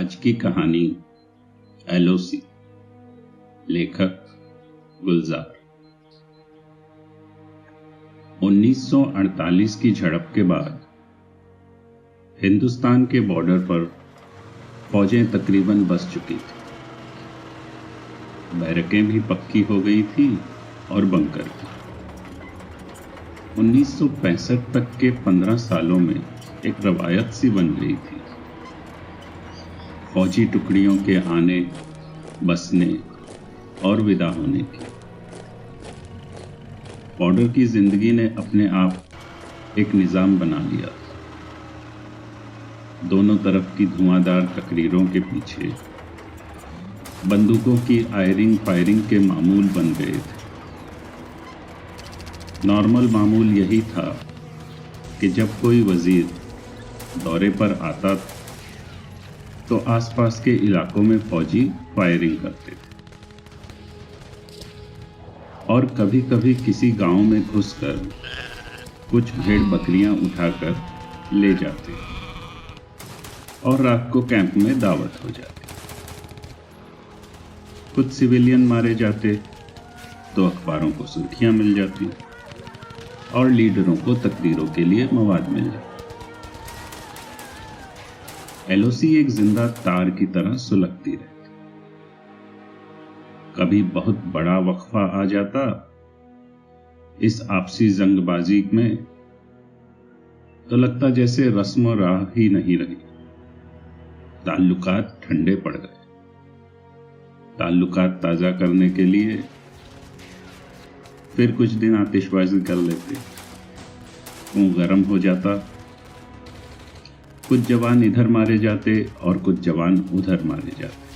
आज की कहानी एलओसी। लेखक गुलजार। 1948 की झड़प के बाद हिंदुस्तान के बॉर्डर पर फौजें तकरीबन बस चुकी थी। बैरकें भी पक्की हो गई थी और बंकर भी। 1965 तक के 15 सालों में एक रवायत सी बन गई थी फौजी टुकड़ियों के आने, बसने और विदा होने की। बॉर्डर की जिंदगी ने अपने आप एक निजाम बना लिया। दोनों तरफ की धुआंधार तकरीरों के पीछे बंदूकों की आयरिंग फायरिंग के मामूल बन गए थे। नॉर्मल मामूल यही था कि जब कोई वजीर दौरे पर आता तो आसपास के इलाकों में फौजी फायरिंग करते थे और कभी कभी किसी गांव में घुसकर कुछ भेड़ बकरियां उठाकर ले जाते और रात को कैंप में दावत हो जाती। कुछ सिविलियन मारे जाते तो अखबारों को सुर्खियां मिल जाती और लीडरों को तकरीरों के लिए मवाद मिल जाता। एलओसी एक जिंदा तार की तरह सुलगती रहती। कभी बहुत बड़ा वक्फा आ जाता इस आपसी जंगबाजी में तो लगता जैसे रस्म राह ही नहीं रही। ताल्लुकात ठंडे पड़ गए। ताल्लुकात ताजा करने के लिए फिर कुछ दिन आतिशबाजी कर लेते, खून गर्म हो जाता। कुछ जवान इधर मारे जाते और कुछ जवान उधर मारे जाते।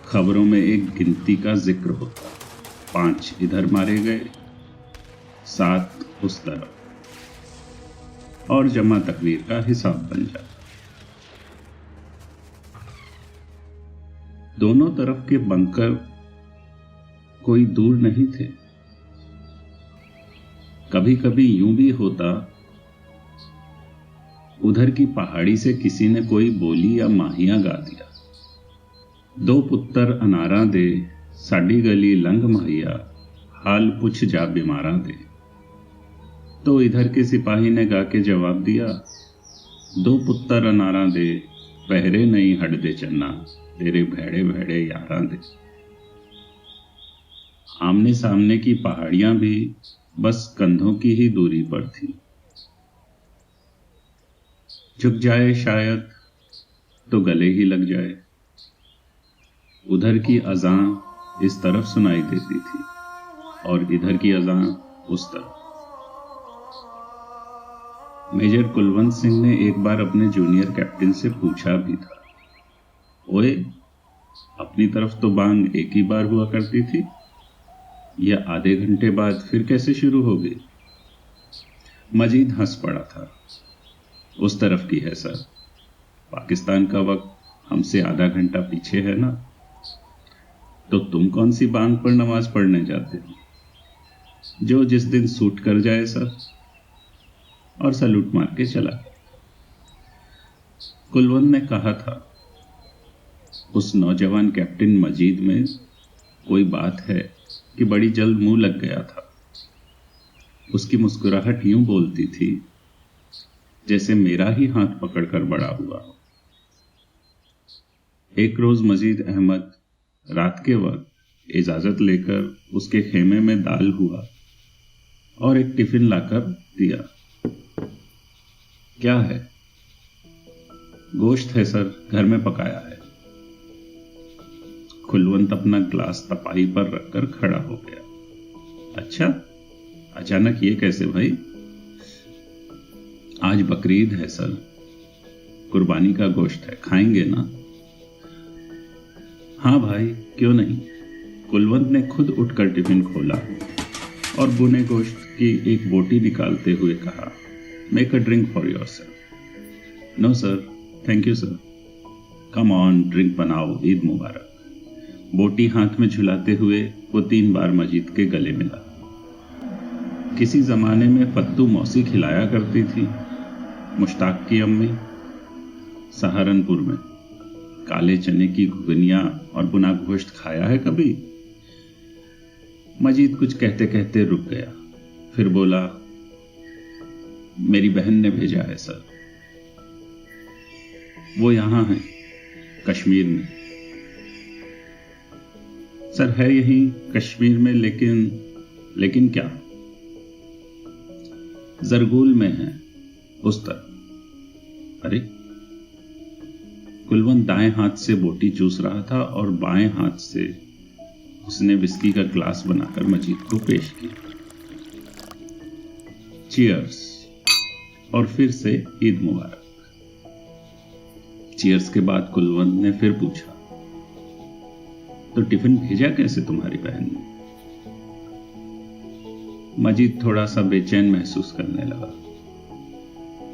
खबरों में एक गिनती का जिक्र होता, 5 इधर मारे गए, 7 उस तरफ, और जमा तकरीर का हिसाब बन जाता। दोनों तरफ के बंकर कोई दूर नहीं थे। कभी कभी यूं भी होता, उधर की पहाड़ी से किसी ने कोई बोली या माहिया गा दिया। 2 पुत्तर अनारा दे, साडी गली लंघ माहिया, हाल पुछ जा बीमारा दे। तो इधर के सिपाही ने गा के जवाब दिया, 2 पुत्तर अनारा दे, पहरे नहीं हट दे चन्ना, तेरे भेड़े भेड़े यारा दे। आमने सामने की पहाड़ियां भी बस कंधों की ही दूरी पर थी। झुक जाए शायद तो गले ही लग जाए। उधर की अजान इस तरफ सुनाई देती थी और इधर की अजान उस तरफ। मेजर कुलवंत सिंह ने एक बार अपने जूनियर कैप्टन से पूछा भी था, ओए, अपनी तरफ तो बांग एक ही बार हुआ करती थी, यह आधे घंटे बाद फिर कैसे शुरू हो गई? मजीद हंस पड़ा था। उस तरफ की है सर, पाकिस्तान का वक्त हमसे आधा घंटा पीछे है ना। तो तुम कौन सी बांग पर नमाज पढ़ने जाते हो? जो जिस दिन सूट कर जाए सर। और सलूट मार के चला गया। कुलवंत ने कहा था, उस नौजवान कैप्टन मजीद में कोई बात है कि बड़ी जल्द मुंह लग गया था। उसकी मुस्कुराहट यूं बोलती थी जैसे मेरा ही हाथ पकड़कर बड़ा हुआ हो। एक रोज मजीद अहमद रात के वक्त इजाजत लेकर उसके खेमे में दाल हुआ और एक टिफिन लाकर दिया। क्या है? गोश्त है सर, घर में पकाया है। कुलवंत अपना ग्लास तपाई पर रखकर खड़ा हो गया। अच्छा, अचानक ये कैसे भाई? आज बकरीद है सर, कुर्बानी का गोश्त है, खाएंगे ना? हाँ भाई, क्यों नहीं। कुलवंत ने खुद उठकर टिफिन खोला और बुने गोश्त की एक बोटी निकालते हुए कहा, make a drink for yourself. No sir, thank you sir. Come on, drink बनाओ, ईद मुबारक। बोटी हाथ में झुलाते हुए वो 3 बार मजीद के गले मिला। किसी जमाने में फत्तू मौसी खिलाया करती थी, मुश्ताक की अम्मी। सहारनपुर में काले चने की घुगनियां और बुना गोश्त खाया है कभी? मजीद कुछ कहते कहते रुक गया, फिर बोला, मेरी बहन ने भेजा है सर। वो यहां है, कश्मीर में। सर है यही कश्मीर में, लेकिन क्या? जरगुल में है, उस तरफ। अरे, कुलवंत दाएं हाथ से बोटी चूस रहा था और बाएं हाथ से उसने विस्की का ग्लास बनाकर मजीद को पेश किया। चीयर्स, और फिर से ईद मुबारक। चीयर्स के बाद कुलवंत ने फिर पूछा, तो टिफिन भेजा कैसे तुम्हारी बहन ने? मजीद थोड़ा सा बेचैन महसूस करने लगा।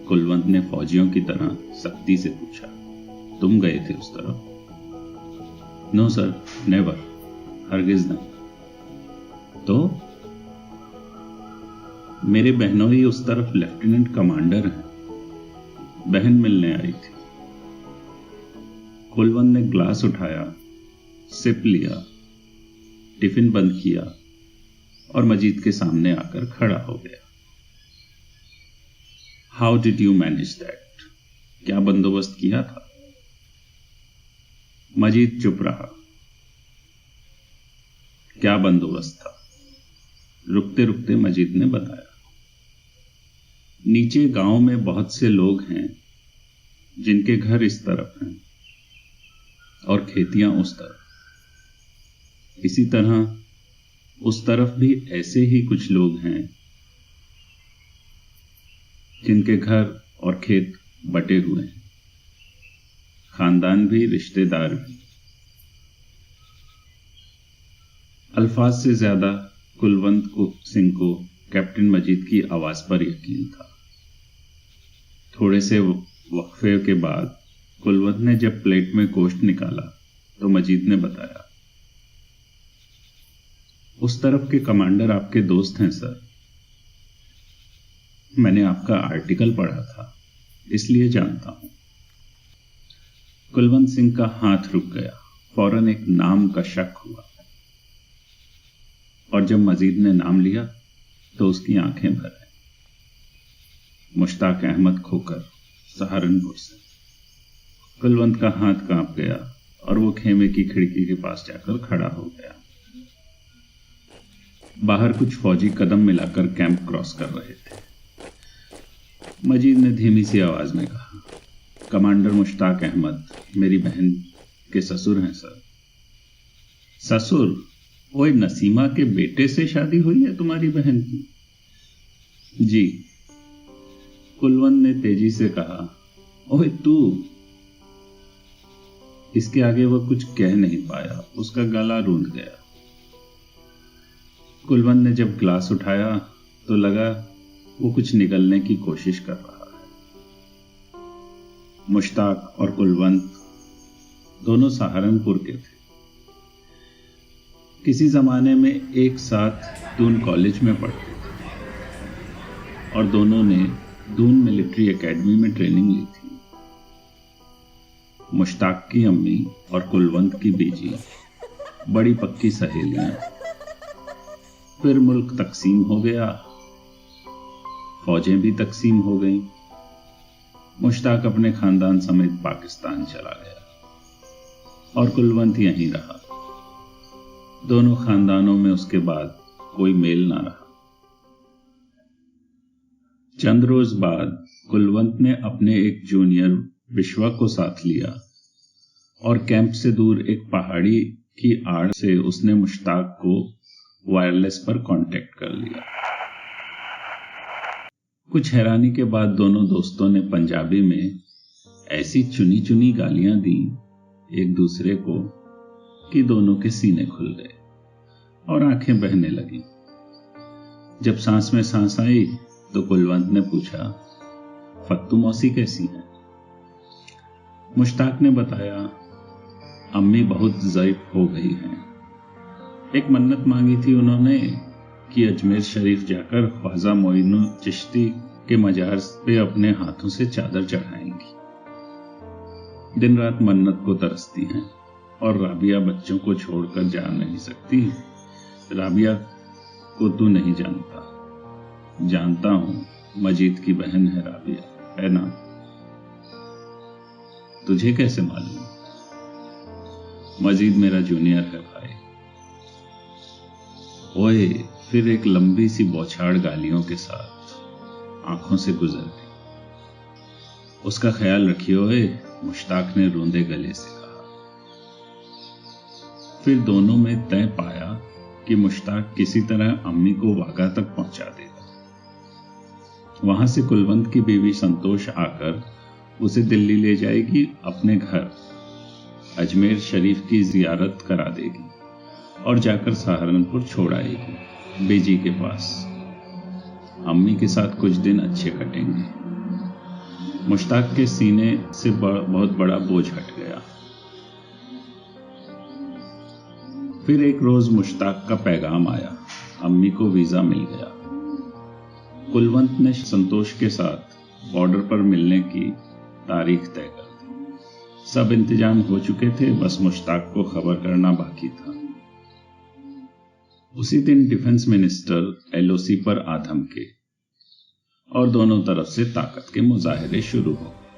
कुलवंत ने फौजियों की तरह सख्ती से पूछा, तुम गए थे उस तरफ? नो सर, नेवर, हरगिज नहीं। तो मेरे बहनोई उस तरफ लेफ्टिनेंट कमांडर हैं, बहन मिलने आई थी। कुलवंत ने ग्लास उठाया, सिप लिया, टिफिन बंद किया और मजीद के सामने आकर खड़ा हो गया। How did you manage that? क्या बंदोबस्त किया था? मजीद चुप रहा। क्या बंदोबस्त था? रुकते रुकते मजीद ने बताया, नीचे गांव में बहुत से लोग हैं जिनके घर इस तरफ हैं और खेतियां उस तरफ। इसी तरह उस तरफ भी ऐसे ही कुछ लोग हैं जिनके घर और खेत बटे हुए हैं, खानदान भी, रिश्तेदार भी। अल्फाज से ज्यादा कुलवंत सिंह को कैप्टन मजीद की आवाज पर यकीन था। थोड़े से वक्फे के बाद कुलवंत ने जब प्लेट में गोश्त निकाला तो मजीद ने बताया, उस तरफ के कमांडर आपके दोस्त हैं सर। मैंने आपका आर्टिकल पढ़ा था, इसलिए जानता हूं। कुलवंत सिंह का हाथ रुक गया। फौरन एक नाम का शक हुआ और जब मजीद ने नाम लिया तो उसकी आंखें भर आई। मुश्ताक अहमद खोकर, सहारनपुर से। कुलवंत का हाथ कांप गया और वो खेमे की खिड़की के पास जाकर खड़ा हो गया। बाहर कुछ फौजी कदम मिलाकर कैंप क्रॉस कर रहे थे। मजीद ने धीमी सी आवाज में कहा, कमांडर मुश्ताक अहमद मेरी बहन के ससुर हैं सर। ससुर? ओए, नसीमा के बेटे से शादी हुई है तुम्हारी बहन की? जी। कुलवंत ने तेजी से कहा, ओए तू। इसके आगे वह कुछ कह नहीं पाया, उसका गला रूंध गया। कुलवंत ने जब ग्लास उठाया तो लगा वो कुछ निगलने की कोशिश कर रहा है। मुश्ताक और कुलवंत दोनों सहारनपुर के थे। किसी जमाने में एक साथ दून कॉलेज में पढ़ते थे और दोनों ने दून मिलिट्री एकेडमी में ट्रेनिंग ली थी। मुश्ताक की अम्मी और कुलवंत की बीजी बड़ी पक्की सहेलियां। फिर मुल्क तकसीम हो गया, फौजें भी तकसीम हो गईं। मुश्ताक अपने खानदान समेत पाकिस्तान चला गया और कुलवंत यहीं रहा। दोनों खानदानों में उसके बाद कोई मेल ना रहा। चंद रोज बाद कुलवंत ने अपने एक जूनियर विश्वा को साथ लिया और कैंप से दूर एक पहाड़ी की आड़ से उसने मुश्ताक को वायरलेस पर कांटेक्ट कर लिया। कुछ हैरानी के बाद दोनों दोस्तों ने पंजाबी में ऐसी चुनी चुनी गालियां दी एक दूसरे को कि दोनों के सीने खुल गए और आंखें बहने लगी। जब सांस में सांस आई तो कुलवंत ने पूछा, फत्तू मौसी कैसी हैं? मुश्ताक ने बताया, अम्मी बहुत ज़ईफ हो गई हैं। एक मन्नत मांगी थी उन्होंने कि अजमेर शरीफ जाकर ख्वाजा मोइनुल चिश्ती के मजार पे अपने हाथों से चादर चढ़ाएंगी। दिन रात मन्नत को तरसती हैं और राबिया बच्चों को छोड़कर जा नहीं सकती। राबिया को तू नहीं जानता। जानता हूं, मजीद की बहन है राबिया, है ना? तुझे कैसे मालूम? मजीद मेरा जूनियर है भाई। ओए, फिर एक लंबी सी बौछार गालियों के साथ आंखों से गुजर गई। उसका ख्याल रखिए ओए, मुश्ताक ने रोंदे गले से कहा। फिर दोनों में तय पाया कि मुश्ताक किसी तरह अम्मी को वागा तक पहुंचा देगा। वहां से कुलवंत की बीवी संतोष आकर उसे दिल्ली ले जाएगी, अपने घर अजमेर शरीफ की जियारत करा देगी और जाकर सहारनपुर छोड़ आएगी बेजी के पास। अम्मी के साथ कुछ दिन अच्छे कटेंगे। मुश्ताक के सीने से बहुत बड़ा बोझ हट गया। फिर एक रोज मुश्ताक का पैगाम आया, अम्मी को वीजा मिल गया। कुलवंत ने संतोष के साथ बॉर्डर पर मिलने की तारीख तय कर दी। सब इंतजाम हो चुके थे, बस मुश्ताक को खबर करना बाकी था। उसी दिन डिफेंस मिनिस्टर एलओसी पर आ धमके और दोनों तरफ से ताकत के मुजाहिरे शुरू हो गए।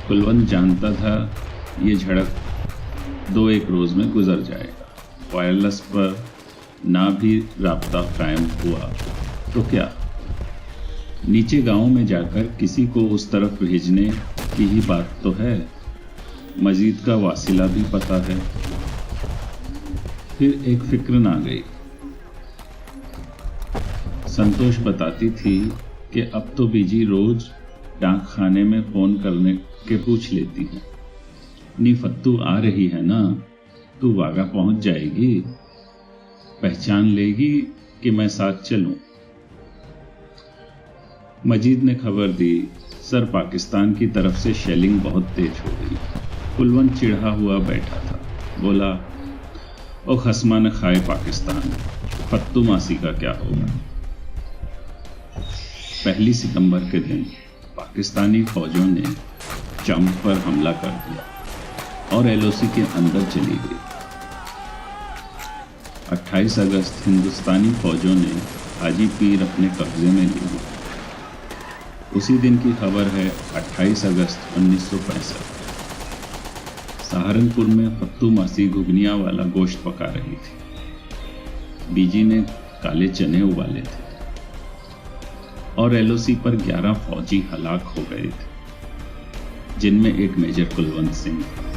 कुलवंत जानता था ये झड़प 2-1 रोज में गुजर जाएगा। वायरलेस पर ना भी राब्ता कायम हुआ तो क्या, नीचे गांव में जाकर किसी को उस तरफ भेजने की ही बात तो है। मजीद का वासिला भी पता है। फिर एक फिक्र ना गई। संतोष बताती थी कि अब तो बीजी रोज डाक खाने में फोन करने के पूछ लेती है, नी फत्तू आ रही है ना, तू वागा पहुंच जाएगी, पहचान लेगी कि मैं साथ चलूं। मजीद ने खबर दी, सर पाकिस्तान की तरफ से शेलिंग बहुत तेज हो गई। कुलवंत चिढ़ा हुआ बैठा था, बोला, ओ खसमा न खाए पाकिस्तान, फत्तू मासी का क्या होगा। 1 सितंबर के दिन पाकिस्तानी फौजों ने चंप पर हमला कर दिया और एलओसी के अंदर चली गई। 28 अगस्त हिंदुस्तानी फौजों ने हाजी पीर अपने कब्जे में ली। उसी दिन की खबर है, 28 अगस्त 1965। सहारनपुर में फत्तू मासी घुगनिया वाला गोश्त पका रही थी। बीजी ने काले चने उबाले थे और एलओसी पर 11 फौजी हलाक हो गए थे, जिनमें एक मेजर कुलवंत सिंह था।